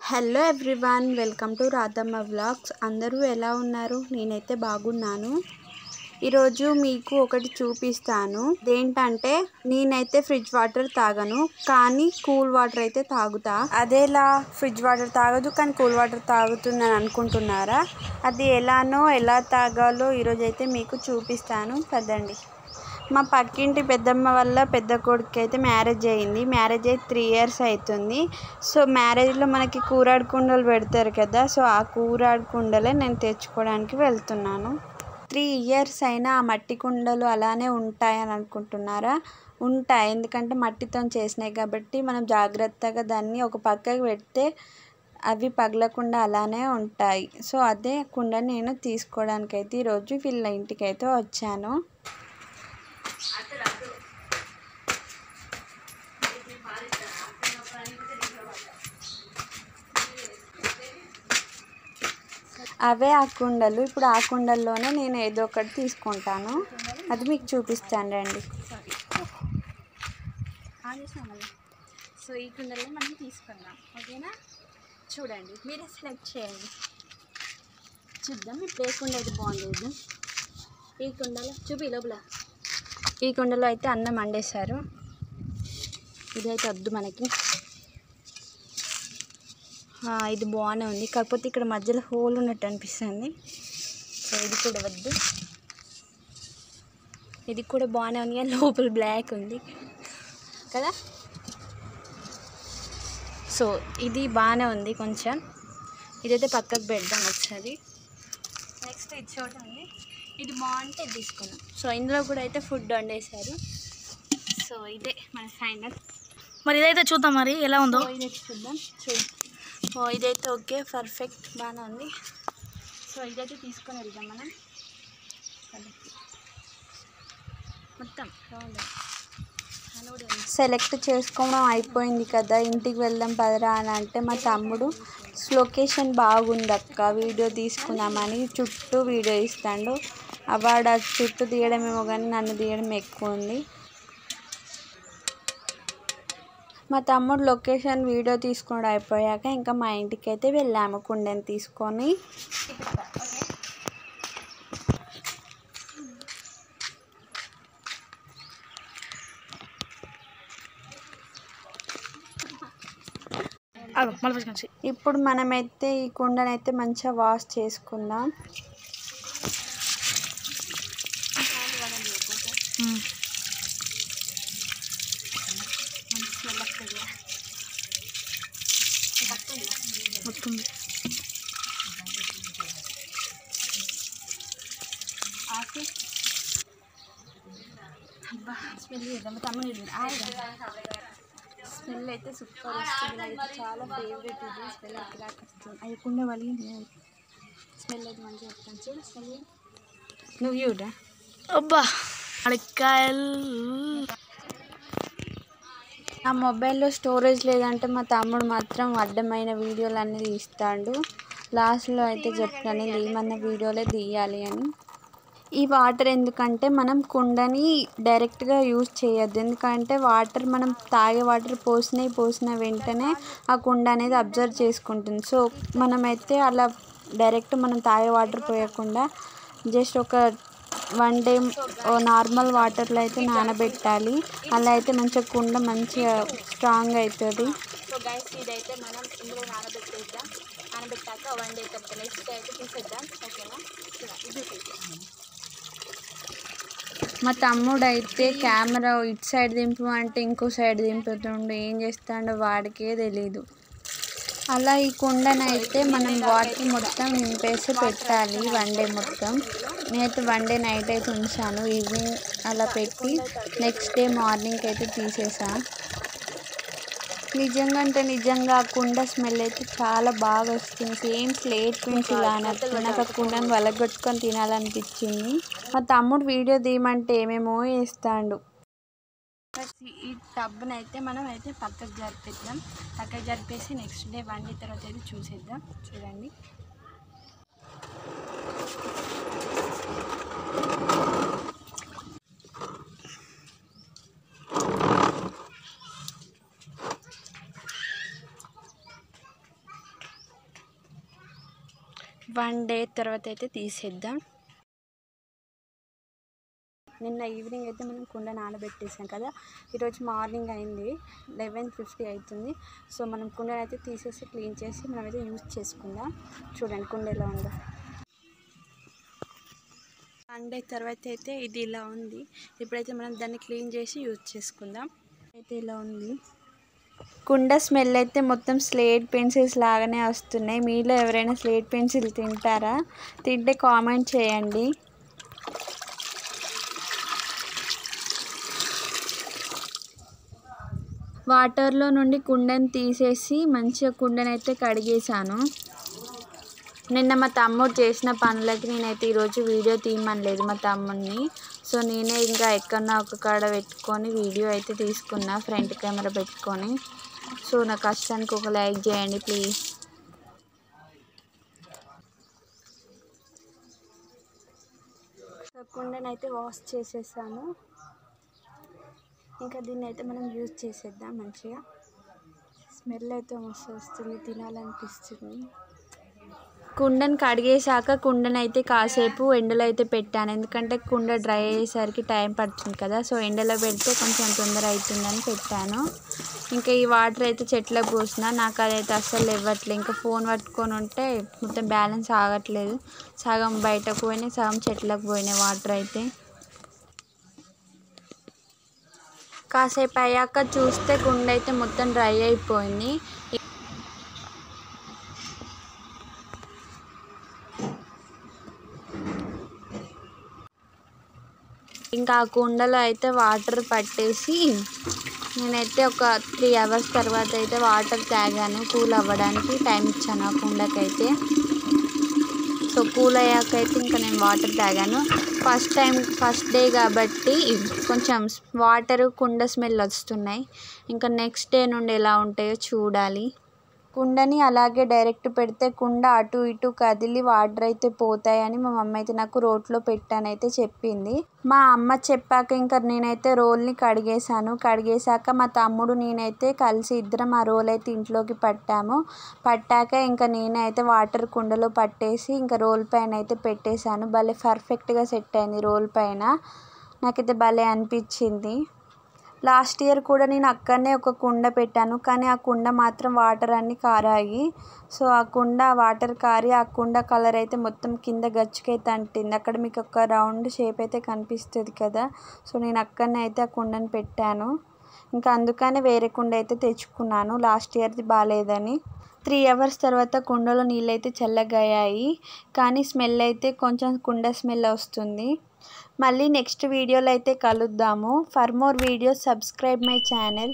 Hello everyone, welcome to Radhamma vlogs. అందరూ ఎలా ఉన్నారు? నేనైతే బాగున్నాను. ఈరోజు మీకు ఒకటి చూపిస్తాను. ఏంటంటే నేనైతే ఫ్రిడ్జ్ వాటర్ తాగను, కానీ కూల్ వాటర్ అయితే తాగుతా. అదేలా ఫ్రిడ్జ్ వాటర్ తాగదు కానీ కూల్ వాటర్ తాగుతుందని అనుకుంటున్నారా? అది ఎలా తాగాలో ఈరోజు అయితే మీకు చూపిస్తాను. పదండి. మా పక్కింటి పెద్దమ్మ వల్ల పెద్ద కొడుకు అయితే మ్యారేజ్ అయ్యింది. మ్యారేజ్ అయ్యి 3 years అవుతుంది. సో మ్యారేజ్లో మనకి కూరాడు కుండలు పెడతారు కదా, సో ఆ కూరాడు కుండలే నేను తెచ్చుకోవడానికి వెళ్తున్నాను. 3 years అయినా ఆ మట్టి కుండలు అలానే ఉంటాయని అనుకుంటున్నారా? ఉంటాయి, ఎందుకంటే మట్టితో చేసినాయి కాబట్టి మనం జాగ్రత్తగా దాన్ని ఒక పక్కకి పెడితే అవి పగలకుండా అలానే ఉంటాయి. సో అదే కుండ నేను తీసుకోవడానికైతే ఈరోజు వీళ్ళ ఇంటికైతే వచ్చాను. అవే ఆ కుండలు. ఇప్పుడు ఆ కుండల్లోనే నేను ఏదో ఒకటి తీసుకుంటాను, అది మీకు చూపిస్తాను రండి. సో ఈ కుండల్లో మనం తీసుకుందాం, ఓకేనా? చూడండి, మీరే సెలెక్ట్ చేయండి. చూద్దాం ఇప్పుడు ఏ కుండ అయితే బాగుండేది. ఈ కుండలో చూపి లోపల. ఈ కుండలో అయితే అన్నం వండేశారు. ఇదైతే వద్దు మనకి. ఇది బాగానే ఉంది, కాకపోతే ఇక్కడ మధ్యలో హోల్ ఉన్నట్టు అనిపిస్తుంది. సో ఇది కూడా వద్దు. ఇది కూడా బాగానే ఉంది కానీ లోపల బ్లాక్ ఉంది కదా. సో ఇది బాగానే ఉంది కొంచెం. ఇదైతే పక్కకు పెడదాం ఒకసారి. నెక్స్ట్ ఇది చూడండి, ఇది బాగుంటే ఇది తీసుకున్నాం. సో ఇందులో కూడా అయితే ఫుడ్ వండేశారు. సో ఇదే మన ఫైనల్. మరి ఇదైతే చూద్దాం మరి ఎలా ఉందో. ఇదైతే చూద్దాం. ఇదైతే ఓకే, పర్ఫెక్ట్, బాగానే ఉంది. సో ఇదైతే తీసుకొని వెళ్దాం మనం. మొత్తం సెలెక్ట్ చేసుకోవడం అయిపోయింది కదా, ఇంటికి వెళ్దాం పదరా అని అంటే మా తమ్ముడు లొకేషన్ బాగుంది అక్క, వీడియో తీసుకుందామని చుట్టూ వీడియో ఇస్తాడు. వాడు చుట్టూ తీయడమేమో కానీ నన్ను తీయడం ఎక్కువ ఉంది. మా తమ్ముడు లొకేషన్ వీడియో తీసుకోవడం అయిపోయాక ఇంకా మా ఇంటికి అయితే వెళ్ళాము కుండని తీసుకొని. ఇప్పుడు మనమైతే ఈ కుండనైతే మంచిగా వాష్ చేసుకుందాం. స్మెల్ అయితే సూపర్ వస్తుంది, అయితే చాలా ఫేవరెట్ ఇది. స్మెల్ అయితే వస్తుంది, అయ్యకుండా వాళ్ళు స్మెల్ అయితే మంచిగా వస్తుంది. చూడు స్మెల్, నువ్వు చూడా. అబ్బా అడక్కాయలు. నా మొబైల్లో స్టోరేజ్ లేదంటే మా తమ్ముడు మాత్రం అడ్డమైన వీడియోలు అన్నీ తీస్తాడు. లాస్ట్లో అయితే చెప్తాను ఏమన్నా వీడియోలే తీయాలి అని. ఈ వాటర్ ఎందుకంటే మనం కుండని డైరెక్ట్గా యూజ్ చేయొద్దు, ఎందుకంటే వాటర్ మనం తాగే వాటర్ పోసిన వెంటనే ఆ కుండ అనేది అబ్జర్వ్ చేసుకుంటుంది. సో మనమైతే అలా డైరెక్ట్ మనం తాగే వాటర్ పోయకుండా జస్ట్ ఒక 1 day నార్మల్ వాటర్లో అయితే నానబెట్టాలి. అలా అయితే మంచిగా కుండ మంచిగా స్ట్రాంగ్ అవుతుంది. సో గైస్ ఇదైతే మనం ఇందులో నానబెట్టేద్దాం. నానబెట్టాక 1 day తర్వాత నెక్స్ట్ అయితే తీసేద్దాం, ఓకేనా? మా తమ్ముడు అయితే కెమెరా ఇటు సైడ్ దింపు అంటే ఇంకో సైడ్ దింపుతుండు, ఏం చేస్తాడో వాడికే తెలీదు. అలా ఈ కుండనైతే మనం వాటర్ మొత్తం నింపేసి పెట్టాలి 1 day మొత్తం. నేనైతే 1 day నైట్ అయితే ఉంచాను, ఈవినింగ్ అలా పెట్టి నెక్స్ట్ డే మార్నింగ్ అయితే తీసేసా. నిజంగా ఆ కుండ స్మెల్ అయితే చాలా బాగా వస్తుంది, సేమ్ స్లేట్ పెన్సిల్ లానట్టు. నాకు ఆ కుండను వలగొట్టుకొని తినాలనిపించింది. మా తమ్ముడు వీడియో తీయమంటే ఏమేమో వేస్తాడు. ఈ టబ్ని అయితే మనం అయితే పక్కకు జరిపేద్దాం. పక్కకు జరిపేసి నెక్స్ట్ డే 1 day తర్వాత అయితే చూసేద్దాం. చూడండి, 1 డే తర్వాత అయితే తీసేద్దాం. నిన్న ఈవినింగ్ అయితే మనం కుండ నానబెట్టేసాం కదా, ఈరోజు మార్నింగ్ అయింది, 11:50 అవుతుంది. సో మనం కుండను అయితే తీసేసి క్లీన్ చేసి మనమైతే యూజ్ చేసుకుందాం. చూడండి కుండ ఎలా ఉందో. 1 డే తర్వాత అయితే ఇది ఇలా ఉంది. ఇప్పుడైతే మనం దాన్ని క్లీన్ చేసి యూజ్ చేసుకుందాం. అయితే ఇలా ఉంది. కుండ స్మెల్ అయితే మొత్తం స్లేట్ పెన్సిల్స్ లాగానే వస్తున్నాయి. మీలో ఎవరైనా స్లేట్ పెన్సిల్ తింటారా? తింటే కామెంట్ చేయండి. వాటర్లో నుండి కుండని తీసేసి మంచిగా కుండనైతే కడిగేసాను. నిన్న మా తమ్ముడు చేసిన పనులకి నేనైతే ఈరోజు వీడియో తీయమనలేదు మా తమ్ముడిని. సో నేనే ఇంకా ఎక్కడన్నా ఒక కాడ పెట్టుకొని వీడియో అయితే తీసుకున్నా, ఫ్రంట్ కెమెరా పెట్టుకొని. సో నా కష్టానికి ఒక లైక్ చేయండి ప్లీజ్. కుండని అయితే వాష్ చేసేసాను. ఇంకా దీన్ని అయితే మనం యూజ్ చేసేద్దాం. మంచిగా స్మెల్ అయితే మస్తు వస్తుంది, తినాలనిపిస్తుంది. కుండను కడిగేసాక కుండను అయితే కాసేపు ఎండలో అయితే పెట్టాను, ఎందుకంటే కుండ డ్రై అయ్యేసరికి టైం పడుతుంది కదా. సో ఎండలో పెడితే కొంచెం తొందర అవుతుందని పెట్టాను. ఇంకా ఈ వాటర్ అయితే చెట్లకు పోసిన, నాకు అదైతే అస్సలు ఇవ్వట్లేదు. ఇంకా ఫోన్ పట్టుకొని ఉంటే మొత్తం బ్యాలెన్స్ ఆగట్లేదు. సగం బయటకు పోయినాయి, సగం చెట్లకు పోయినాయి వాటర్ అయితే. కాసేపు అయ్యాక చూస్తే కుండ అయితే మొత్తం డ్రై అయిపోయింది. ఇంకా ఆ కుండలో అయితే వాటర్ పట్టేసి నేనైతే ఒక 3 అవర్స్ తర్వాత అయితే వాటర్ తాగాను. కూల్ అవ్వడానికి టైం ఇచ్చాను ఆ కుండకైతే. సో కూల్ అయ్యాకైతే ఇంకా నేను వాటర్ తాగాను. ఫస్ట్ డే కాబట్టి కొంచెం వాటర్ కుండ స్మెల్ వస్తున్నాయి. ఇంకా నెక్స్ట్ డే నుండి ఎలా ఉంటాయో చూడాలి. కుండని అలాగే డైరెక్ట్ పెడితే కుండ అటు ఇటు కదిలి వాటర్ అయితే పోతాయని మా మమ్మీ అయితే నాకు రోట్లో పెట్టానైతే చెప్పింది. మా అమ్మ చెప్పాక ఇంకా నేనైతే రోల్ని కడిగేసాక మా తమ్ముడు నేనైతే కలిసి ఇద్దరం ఆ రోల్ అయితే ఇంట్లోకి పట్టాక ఇంకా నేనైతే వాటర్ కుండలో పట్టేసి ఇంకా రోల్ పైన అయితే పెట్టేశాను. భలే పర్ఫెక్ట్గా సెట్ అయింది రోల్ పైన, నాకైతే భలే అనిపించింది. లాస్ట్ ఇయర్ కూడా నేను అక్కడనే ఒక కుండ పెట్టాను, కానీ ఆ కుండ మాత్రం వాటర్ అన్నీ కారాయి. సో ఆ కుండ వాటర్ కారి ఆ కుండ కలర్ అయితే మొత్తం కింద గచ్చుకైతే అంటింది. అక్కడ మీకు ఒక రౌండ్ షేప్ అయితే కనిపిస్తుంది కదా. సో నేను అక్కడనే అయితే ఆ కుండను పెట్టాను. ఇంకా అందుకనే వేరే కుండ అయితే తెచ్చుకున్నాను, లాస్ట్ ఇయర్ది బాగాలేదని. 3 అవర్స్ తర్వాత కుండలో నీళ్ళు అయితే చల్లగయ్యాయి, కానీ స్మెల్ అయితే కొంచెం కుండ స్మెల్ వస్తుంది. మళ్ళీ నెక్స్ట్ వీడియోలో అయితే కలుద్దాము. For more videos subscribe my channel.